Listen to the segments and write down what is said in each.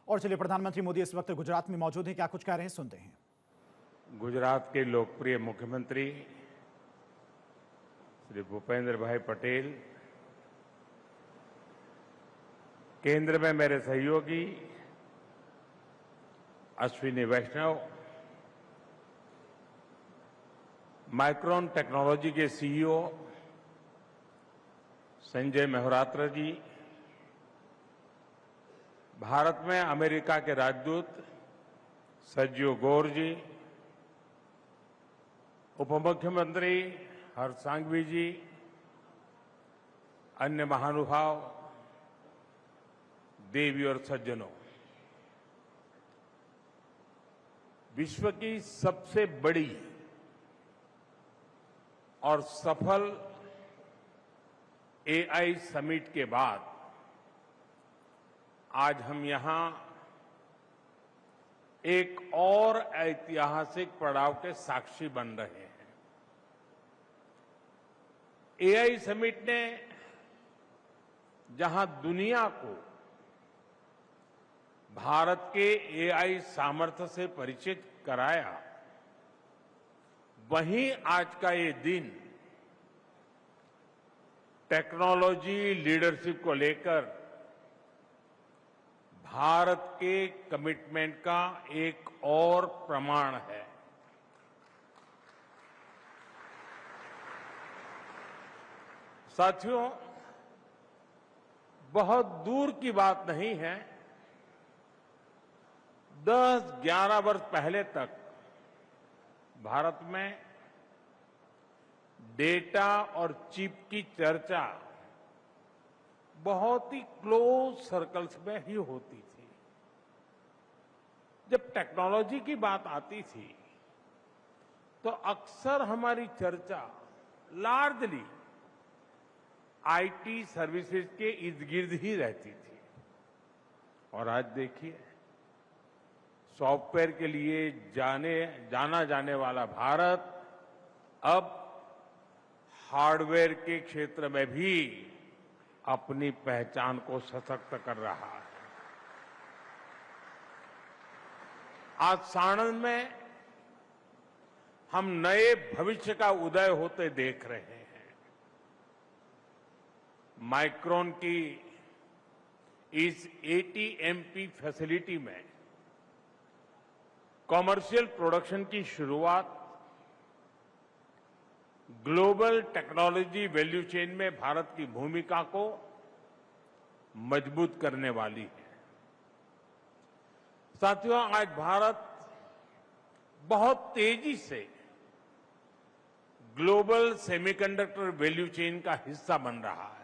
और चलिए, प्रधानमंत्री मोदी इस वक्त गुजरात में मौजूद हैं, क्या कुछ कह रहे हैं सुनते हैं। गुजरात के लोकप्रिय मुख्यमंत्री श्री भूपेंद्र भाई पटेल, केंद्र में मेरे सहयोगी अश्विनी वैष्णव, माइक्रोन टेक्नोलॉजी के सीईओ संजय मेहरोत्रा जी, भारत में अमेरिका के राजदूत सर्जियो गौर जी, उप मुख्यमंत्री हर्ष सांघवी जी, अन्य महानुभाव, देवी और सज्जनों, विश्व की सबसे बड़ी और सफल एआई समिट के बाद आज हम यहां एक और ऐतिहासिक पड़ाव के साक्षी बन रहे हैं। एआई समिट ने जहां दुनिया को भारत के एआई सामर्थ्य से परिचित कराया, वहीं आज का ये दिन टेक्नोलॉजी लीडरशिप को लेकर भारत के कमिटमेंट का एक और प्रमाण है। साथियों, बहुत दूर की बात नहीं है, 10-11 वर्ष पहले तक भारत में डेटा और चिप की चर्चा बहुत ही क्लोज सर्कल्स में ही होती थी। जब टेक्नोलॉजी की बात आती थी तो अक्सर हमारी चर्चा लार्जली आईटी सर्विसेज के इर्द गिर्द ही रहती थी। और आज देखिए, सॉफ्टवेयर के लिए जाना जाने वाला भारत अब हार्डवेयर के क्षेत्र में भी अपनी पहचान को सशक्त कर रहा है। आज साणंद में हम नए भविष्य का उदय होते देख रहे हैं। माइक्रोन की इस एटीएमपी फैसिलिटी में कॉमर्शियल प्रोडक्शन की शुरुआत ग्लोबल टेक्नोलॉजी वैल्यू चेन में भारत की भूमिका को मजबूत करने वाली है। साथियों, आज भारत बहुत तेजी से ग्लोबल सेमीकंडक्टर वैल्यू चेन का हिस्सा बन रहा है।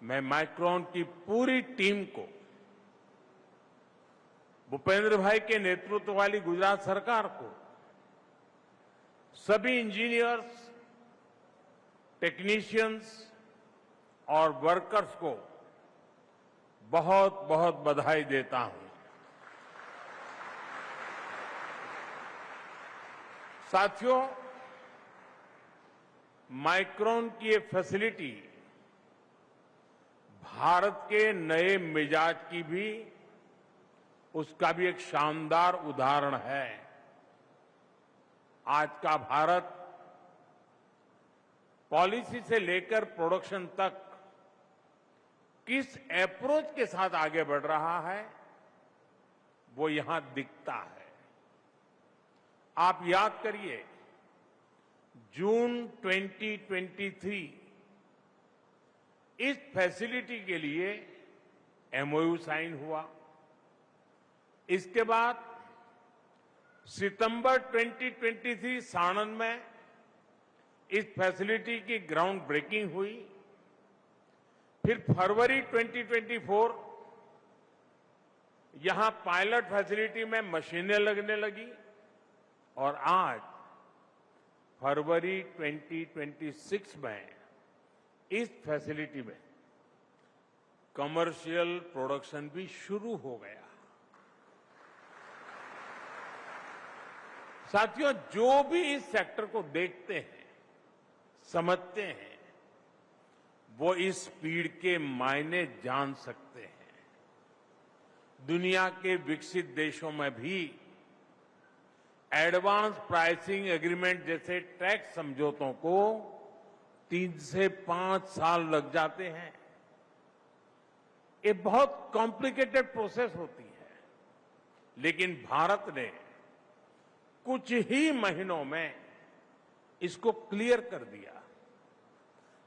मैं माइक्रोन की पूरी टीम को, भूपेंद्र भाई के नेतृत्व वाली गुजरात सरकार को, सभी इंजीनियर्स, टेक्नीशियंस और वर्कर्स को बहुत बहुत बधाई देता हूं। साथियों, माइक्रोन की ये फैसिलिटी भारत के नए मिजाज की भी, उसका भी एक शानदार उदाहरण है। आज का भारत पॉलिसी से लेकर प्रोडक्शन तक किस अप्रोच के साथ आगे बढ़ रहा है, वो यहां दिखता है। आप याद करिए, जून 2023 इस फैसिलिटी के लिए एमओयू साइन हुआ। इसके बाद सितंबर 2023 साणंद में इस फैसिलिटी की ग्राउंड ब्रेकिंग हुई। फिर फरवरी 2024 यहां पायलट फैसिलिटी में मशीनें लगने लगी और आज फरवरी 2026 में इस फैसिलिटी में कमर्शियल प्रोडक्शन भी शुरू हो गया। साथियों, जो भी इस सेक्टर को देखते हैं, समझते हैं, वो इस स्पीड के मायने जान सकते हैं। दुनिया के विकसित देशों में भी एडवांस प्राइसिंग एग्रीमेंट जैसे टैक्स समझौतों को 3 से 5 साल लग जाते हैं। ये बहुत कॉम्प्लिकेटेड प्रोसेस होती है, लेकिन भारत ने कुछ ही महीनों में इसको क्लियर कर दिया।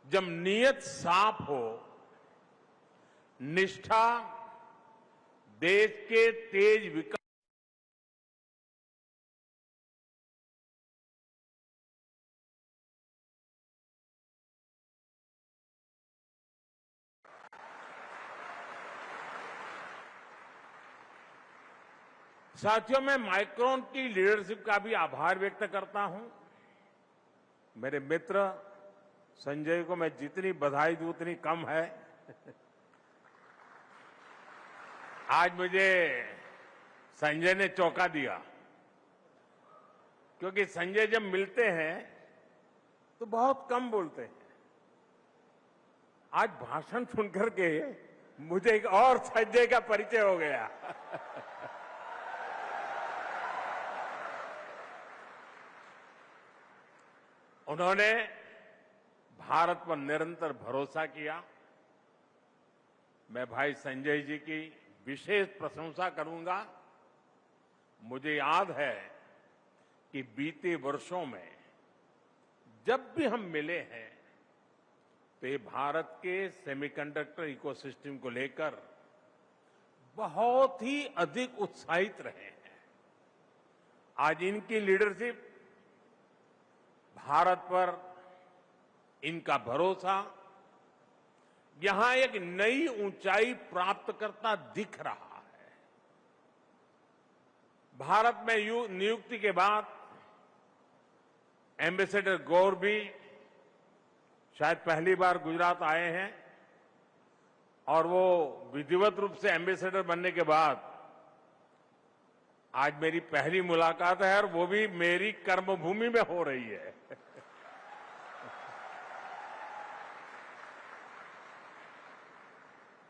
जब नीयत साफ हो, निष्ठा देश के तेज विकास साथियों, मैं माइक्रोन की लीडरशिप का भी आभार व्यक्त करता हूं। मेरे मित्र संजय को मैं जितनी बधाई दूं उतनी कम है। आज मुझे संजय ने चौंका दिया, क्योंकि संजय जब मिलते हैं तो बहुत कम बोलते हैं। आज भाषण सुनकर के मुझे एक और संजय का परिचय हो गया। उन्होंने भारत पर निरंतर भरोसा किया। मैं भाई संजय जी की विशेष प्रशंसा करूंगा। मुझे याद है कि बीते वर्षों में जब भी हम मिले हैं तो ये भारत के सेमीकंडक्टर इकोसिस्टम को लेकर बहुत ही अधिक उत्साहित रहे हैं। आज इनकी लीडरशिप, भारत पर इनका भरोसा यहां एक नई ऊंचाई प्राप्त करता दिख रहा है। भारत में नियुक्ति के बाद एम्बेसडर गौर भी शायद पहली बार गुजरात आए हैं, और वो विधिवत रूप से एम्बेसडर बनने के बाद आज मेरी पहली मुलाकात है, और वो भी मेरी कर्मभूमि में हो रही है।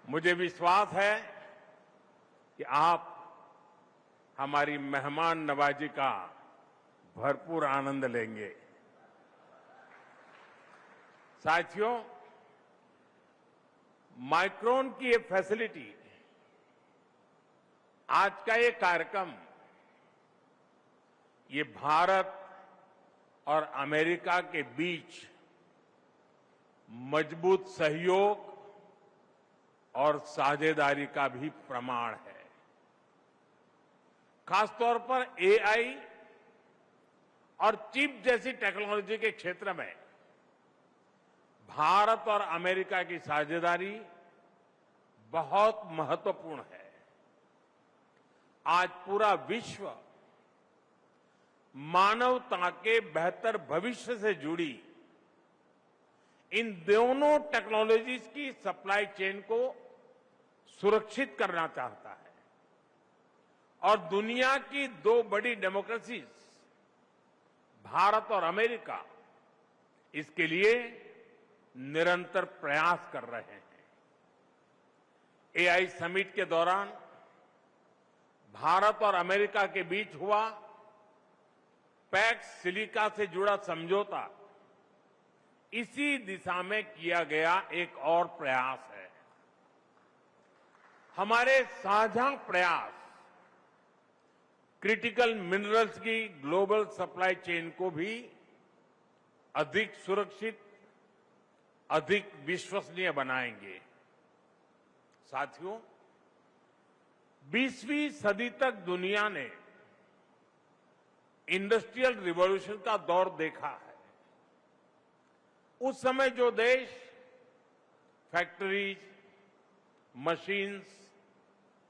मुझे विश्वास है कि आप हमारी मेहमान नवाजी का भरपूर आनंद लेंगे। साथियों, माइक्रोन की ये फैसिलिटी, आज का ये कार्यक्रम, ये भारत और अमेरिका के बीच मजबूत सहयोग और साझेदारी का भी प्रमाण है। खासतौर पर एआई और चिप जैसी टेक्नोलॉजी के क्षेत्र में भारत और अमेरिका की साझेदारी बहुत महत्वपूर्ण है। आज पूरा विश्व मानवता के बेहतर भविष्य से जुड़ी इन दोनों टेक्नोलॉजीज की सप्लाई चेन को सुरक्षित करना चाहता है, और दुनिया की 2 बड़ी डेमोक्रेसीज भारत और अमेरिका इसके लिए निरंतर प्रयास कर रहे हैं। एआई समिट के दौरान भारत और अमेरिका के बीच हुआ पैक्स सिलिका से जुड़ा समझौता इसी दिशा में किया गया एक और प्रयास है। हमारे साझा प्रयास क्रिटिकल मिनरल्स की ग्लोबल सप्लाई चेन को भी अधिक सुरक्षित, अधिक विश्वसनीय बनाएंगे। साथियों, 20वीं सदी तक दुनिया ने इंडस्ट्रियल रिवॉल्यूशन का दौर देखा है। उस समय जो देश फैक्ट्रीज, मशीन्स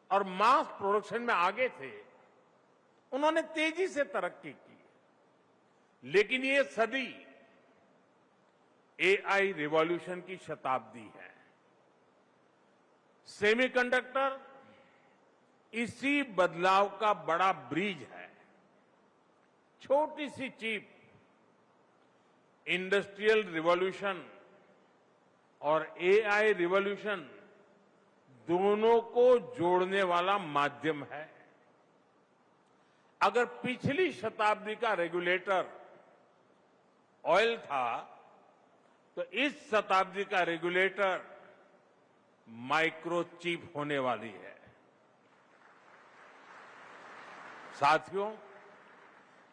और मास प्रोडक्शन में आगे थे, उन्होंने तेजी से तरक्की की। लेकिन ये सदी एआई रिवॉल्यूशन की शताब्दी है। सेमीकंडक्टर इसी बदलाव का बड़ा ब्रिज है। छोटी सी चिप इंडस्ट्रियल रिवॉल्यूशन और एआई रिवॉल्यूशन दोनों को जोड़ने वाला माध्यम है। अगर पिछली शताब्दी का रेगुलेटर ऑयल था, तो इस शताब्दी का रेगुलेटर माइक्रोचिप होने वाली है। साथियों,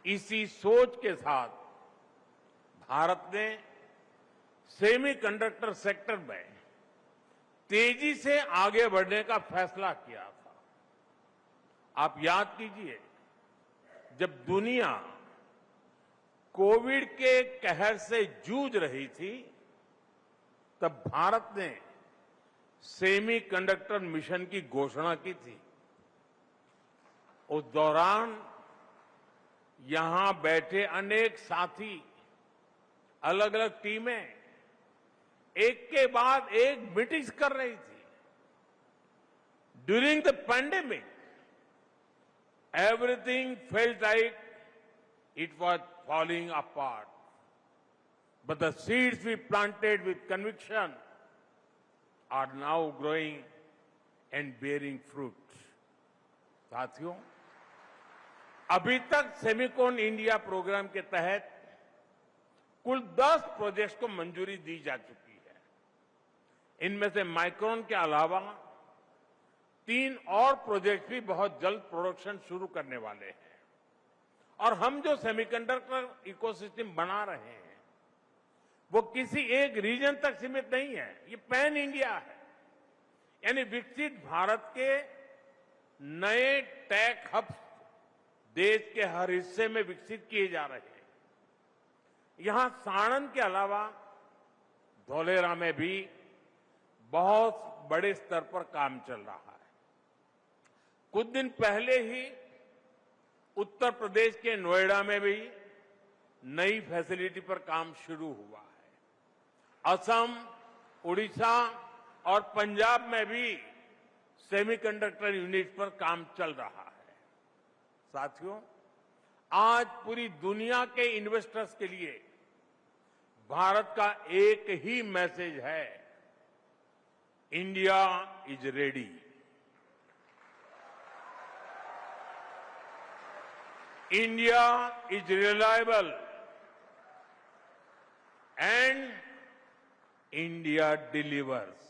इसी सोच के साथ भारत ने सेमीकंडक्टर सेक्टर में तेजी से आगे बढ़ने का फैसला किया था। आप याद कीजिए, जब दुनिया कोविड के कहर से जूझ रही थी, तब भारत ने सेमीकंडक्टर मिशन की घोषणा की थी। उस दौरान यहां बैठे अनेक साथी, अलग अलग टीमें एक के बाद एक मीटिंग्स कर रही थी। During the pandemic, everything felt like it was falling apart. But the seeds we planted with conviction are now growing and bearing fruit. साथियों, अभी तक सेमिकॉन इंडिया प्रोग्राम के तहत कुल 10 प्रोजेक्ट्स को मंजूरी दी जा चुकी है। इनमें से माइक्रोन के अलावा 3 और प्रोजेक्ट भी बहुत जल्द प्रोडक्शन शुरू करने वाले हैं। और हम जो सेमीकंडक्टर इकोसिस्टम बना रहे हैं, वो किसी एक रीजन तक सीमित नहीं है, ये पैन इंडिया है। यानी विकसित भारत के नए टेक हब्स देश के हर हिस्से में विकसित किए जा रहे हैं। यहां साणंद के अलावा धौलेरा में भी बहुत बड़े स्तर पर काम चल रहा है। कुछ दिन पहले ही उत्तर प्रदेश के नोएडा में भी नई फैसिलिटी पर काम शुरू हुआ है। असम, उड़ीसा और पंजाब में भी सेमीकंडक्टर यूनिट पर काम चल रहा है। साथियों, आज पूरी दुनिया के इन्वेस्टर्स के लिए भारत का एक ही मैसेज है, India is ready. India is reliable and India delivers.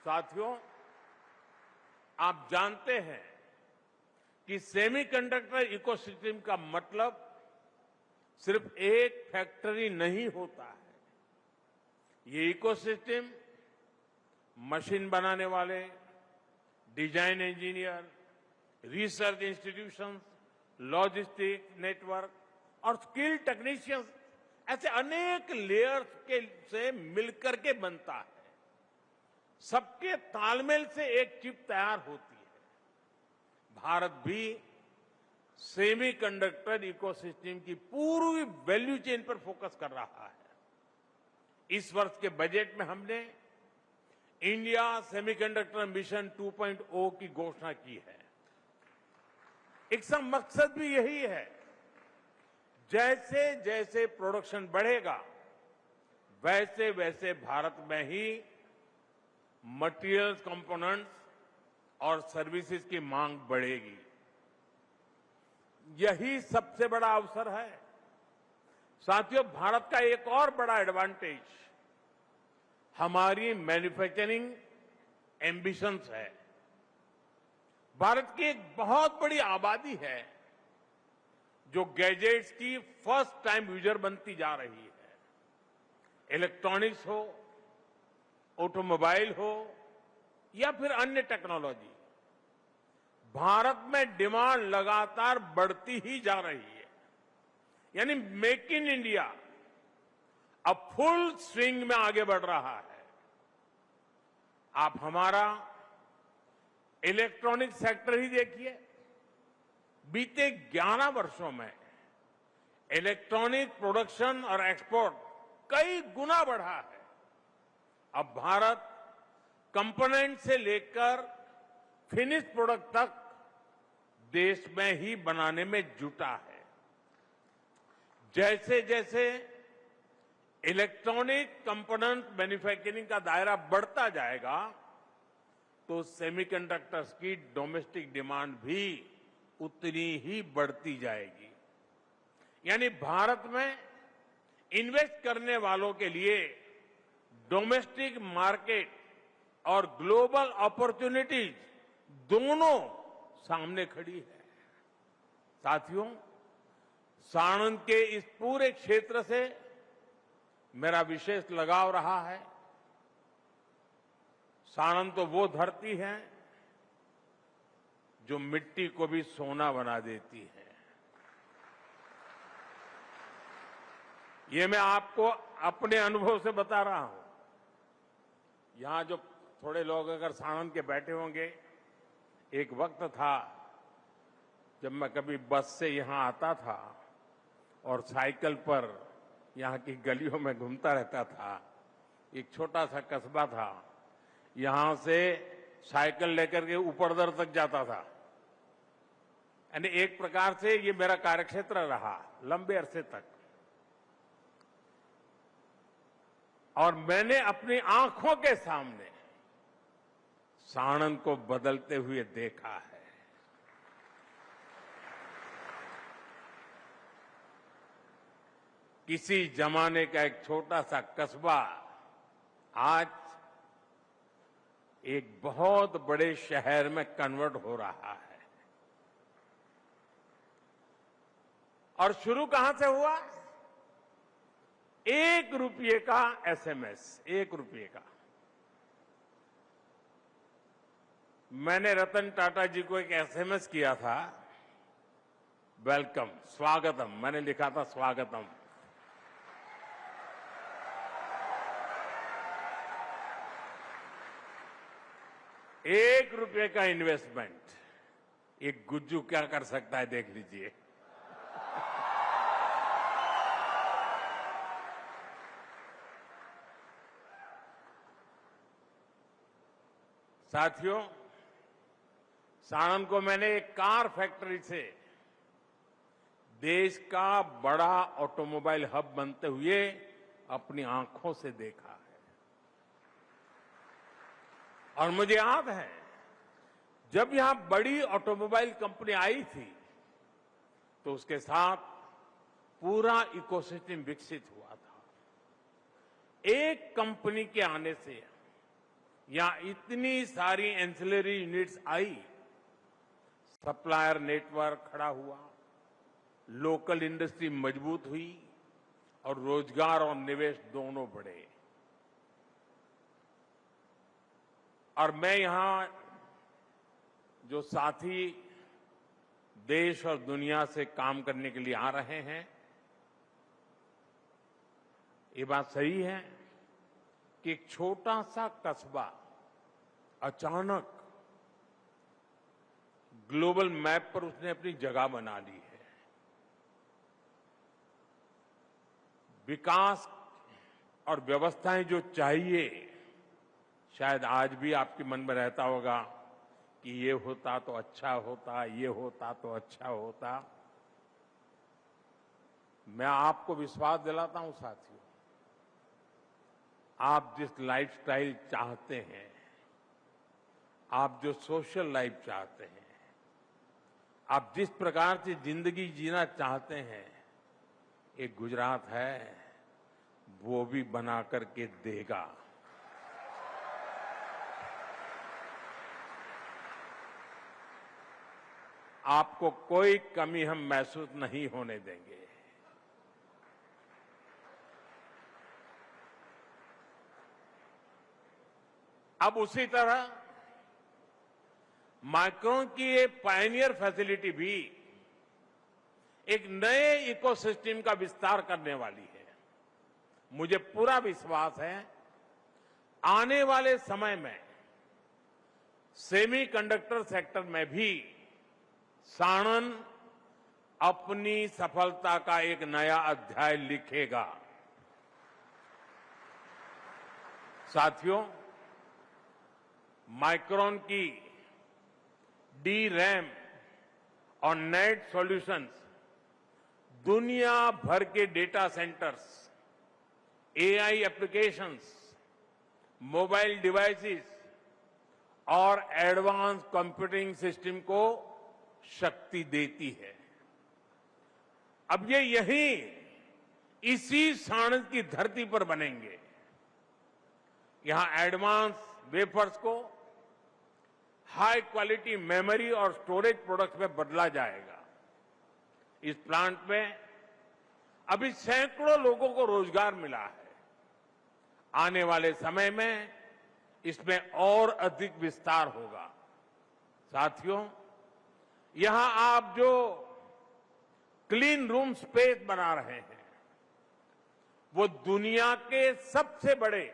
साथियों, आप जानते हैं कि सेमीकंडक्टर इकोसिस्टम का मतलब सिर्फ एक फैक्ट्री नहीं होता है। ये इकोसिस्टम मशीन बनाने वाले, design engineer, research institutions, logistic network और स्किल टेक्नीशियंस, ऐसे अनेक लेयर्स के से मिलकर के बनता है। सबके तालमेल से एक चिप तैयार होती है। भारत भी सेमीकंडक्टर इकोसिस्टम की पूरी वैल्यू चेन पर फोकस कर रहा है। इस वर्ष के बजट में हमने इंडिया सेमीकंडक्टर मिशन 2.0 की घोषणा की है। इसका मकसद भी यही है, जैसे जैसे प्रोडक्शन बढ़ेगा, वैसे वैसे भारत में ही मटेरियल्स, कंपोनेंट्स और सर्विसेज की मांग बढ़ेगी। यही सबसे बड़ा अवसर है। साथियों, भारत का एक और बड़ा एडवांटेज हमारी मैन्युफैक्चरिंग एम्बिशंस है। भारत की एक बहुत बड़ी आबादी है जो गैजेट्स की फर्स्ट टाइम यूजर बनती जा रही है। इलेक्ट्रॉनिक्स हो, ऑटोमोबाइल हो या फिर अन्य टेक्नोलॉजी, भारत में डिमांड लगातार बढ़ती ही जा रही है। यानी मेक इन इंडिया अब फुल स्विंग में आगे बढ़ रहा है। आप हमारा इलेक्ट्रॉनिक सेक्टर ही देखिए, बीते 11 वर्षों में इलेक्ट्रॉनिक प्रोडक्शन और एक्सपोर्ट कई गुना बढ़ा है। अब भारत कंपोनेंट से लेकर फिनिश प्रोडक्ट तक देश में ही बनाने में जुटा है। जैसे जैसे इलेक्ट्रॉनिक कंपोनेंट मैन्युफैक्चरिंग का दायरा बढ़ता जाएगा तो सेमीकंडक्टर्स की डोमेस्टिक डिमांड भी उतनी ही बढ़ती जाएगी। यानी भारत में इन्वेस्ट करने वालों के लिए डोमेस्टिक मार्केट और ग्लोबल अपॉर्चुनिटीज दोनों सामने खड़ी है। साथियों, साणंद के इस पूरे क्षेत्र से मेरा विशेष लगाव रहा है। साणंद तो वो धरती है जो मिट्टी को भी सोना बना देती है। ये मैं आपको अपने अनुभव से बता रहा हूं। यहां जो थोड़े लोग अगर साणंद के बैठे होंगे, एक वक्त था जब मैं कभी बस से यहां आता था और साइकिल पर यहां की गलियों में घूमता रहता था। एक छोटा सा कस्बा था, यहां से साइकिल लेकर के ऊपरदर तक जाता था। यानी एक प्रकार से ये मेरा कार्यक्षेत्र रहा लंबे अरसे तक, और मैंने अपनी आंखों के सामने साणंद को बदलते हुए देखा है। किसी जमाने का एक छोटा सा कस्बा आज एक बहुत बड़े शहर में कन्वर्ट हो रहा है। और शुरू कहां से हुआ? 1 रुपये का एसएमएस, 1 रुपये का। मैंने रतन टाटा जी को एक एसएमएस किया था, वेलकम, स्वागतम, मैंने लिखा था स्वागतम। ₹1 का इन्वेस्टमेंट, एक गुज्जू क्या कर सकता है देख लीजिए। साथियों, साणंद को मैंने एक कार फैक्ट्री से देश का बड़ा ऑटोमोबाइल हब बनते हुए अपनी आंखों से देखा है। और मुझे याद है जब यहां बड़ी ऑटोमोबाइल कंपनी आई थी तो उसके साथ पूरा इकोसिस्टम विकसित हुआ था। एक कंपनी के आने से यहां इतनी सारी एंसिलरी यूनिट्स आई, सप्लायर नेटवर्क खड़ा हुआ, लोकल इंडस्ट्री मजबूत हुई और रोजगार और निवेश दोनों बढ़े। और मैं यहां जो साथी देश और दुनिया से काम करने के लिए आ रहे हैं, ये बात सही है कि एक छोटा सा कस्बा अचानक ग्लोबल मैप पर उसने अपनी जगह बना ली है। विकास और व्यवस्थाएं जो चाहिए, शायद आज भी आपके मन में रहता होगा कि ये होता तो अच्छा होता, ये होता तो अच्छा होता। मैं आपको विश्वास दिलाता हूं साथियों, आप जिस लाइफस्टाइल चाहते हैं, आप जो सोशल लाइफ चाहते हैं, आप जिस प्रकार से जिंदगी जीना चाहते हैं, एक गुजरात है वो भी बना करके देगा। आपको कोई कमी हम महसूस नहीं होने देंगे। अब उसी तरह माइक्रोन की ये पायनियर फैसिलिटी भी एक नए इकोसिस्टम का विस्तार करने वाली है। मुझे पूरा विश्वास है आने वाले समय में सेमीकंडक्टर सेक्टर में भी साणंद अपनी सफलता का एक नया अध्याय लिखेगा। साथियों, माइक्रोन की DRAM और नेट सॉल्यूशंस दुनिया भर के data centres, AI applications, mobile devices और एडवांस कंप्यूटिंग सिस्टम को शक्ति देती है। अब ये यहीं इसी साणंद की धरती पर बनेंगे। यहां एडवांस वेफर्स को हाई क्वालिटी मेमोरी और स्टोरेज प्रोडक्ट्स में बदला जाएगा। इस प्लांट में अभी सैकड़ों लोगों को रोजगार मिला है। आने वाले समय में इसमें और अधिक विस्तार होगा। साथियों, यहां आप जो क्लीन रूम स्पेस बना रहे हैं, वो दुनिया के सबसे बड़े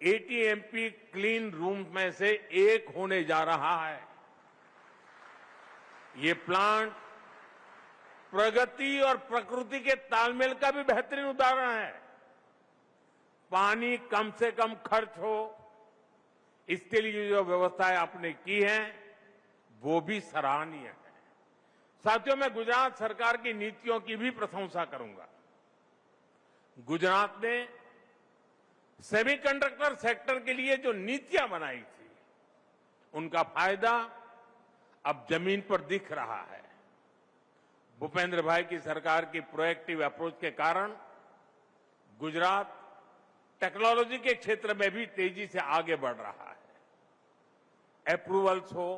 एटीएमपी क्लीन रूम में से एक होने जा रहा है। ये प्लांट प्रगति और प्रकृति के तालमेल का भी बेहतरीन उदाहरण है। पानी कम से कम खर्च हो, इसके लिए जो व्यवस्थाएं आपने की हैं, वो भी सराहनीय है। साथियों, मैं गुजरात सरकार की नीतियों की भी प्रशंसा करूंगा। गुजरात ने सेमीकंडक्टर सेक्टर के लिए जो नीतियां बनाई थी, उनका फायदा अब जमीन पर दिख रहा है। भूपेंद्र भाई की सरकार की प्रोएक्टिव अप्रोच के कारण गुजरात टेक्नोलॉजी के क्षेत्र में भी तेजी से आगे बढ़ रहा है। अप्रूवल्स हो,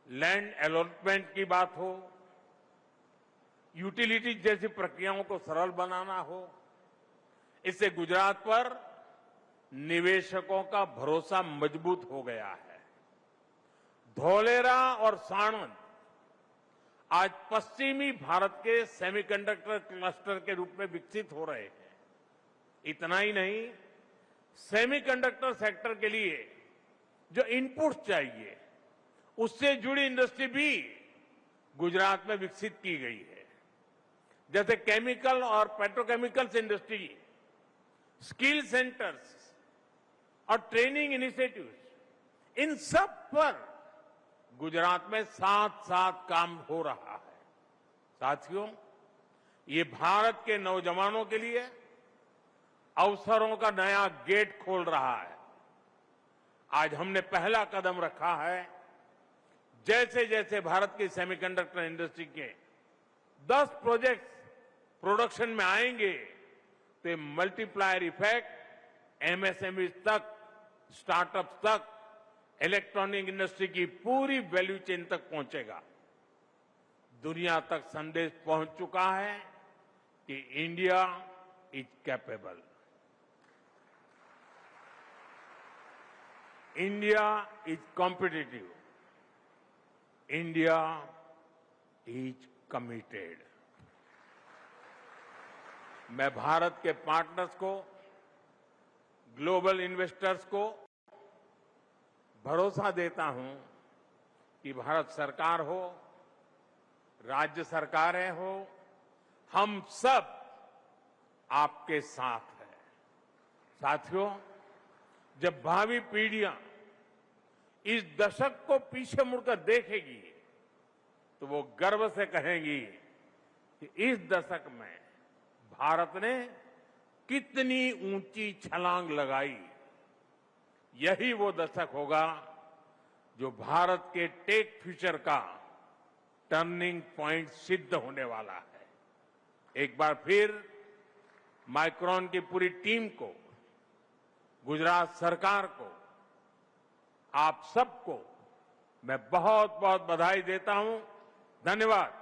लैंड अलॉटमेंट की बात हो, यूटिलिटी जैसी प्रक्रियाओं को सरल बनाना हो, इससे गुजरात पर निवेशकों का भरोसा मजबूत हो गया है। धौलेरा और साणंद आज पश्चिमी भारत के सेमीकंडक्टर क्लस्टर के रूप में विकसित हो रहे हैं। इतना ही नहीं, सेमीकंडक्टर सेक्टर के लिए जो इनपुट्स चाहिए, उससे जुड़ी इंडस्ट्री भी गुजरात में विकसित की गई है। जैसे केमिकल और पेट्रोकेमिकल्स इंडस्ट्री, स्किल सेंटर्स और ट्रेनिंग इनिशिएटिव्स, इन सब पर गुजरात में साथ साथ काम हो रहा है। साथियों, ये भारत के नौजवानों के लिए अवसरों का नया गेट खोल रहा है। आज हमने पहला कदम रखा है। जैसे जैसे भारत की सेमीकंडक्टर इंडस्ट्री के 10 प्रोजेक्ट्स प्रोडक्शन में आएंगे, तो मल्टीप्लायर इफेक्ट एमएसएमई तक, स्टार्टअप्स तक, इलेक्ट्रॉनिक इंडस्ट्री की पूरी वैल्यू चेन तक पहुंचेगा। दुनिया तक संदेश पहुंच चुका है कि India is capable, India is competitive, India is committed. मैं भारत के पार्टनर्स को, ग्लोबल इन्वेस्टर्स को भरोसा देता हूं कि भारत सरकार हो, राज्य सरकारें हो, हम सब आपके साथ हैं। साथियों, जब भावी पीढ़ियां इस दशक को पीछे मुड़कर देखेगी, तो वो गर्व से कहेंगी कि इस दशक में भारत ने कितनी ऊंची छलांग लगाई। यही वो दशक होगा जो भारत के टेक फ्यूचर का टर्निंग पॉइंट सिद्ध होने वाला है। एक बार फिर माइक्रोन की पूरी टीम को, गुजरात सरकार को, आप सबको मैं बहुत बहुत बधाई देता हूं। धन्यवाद।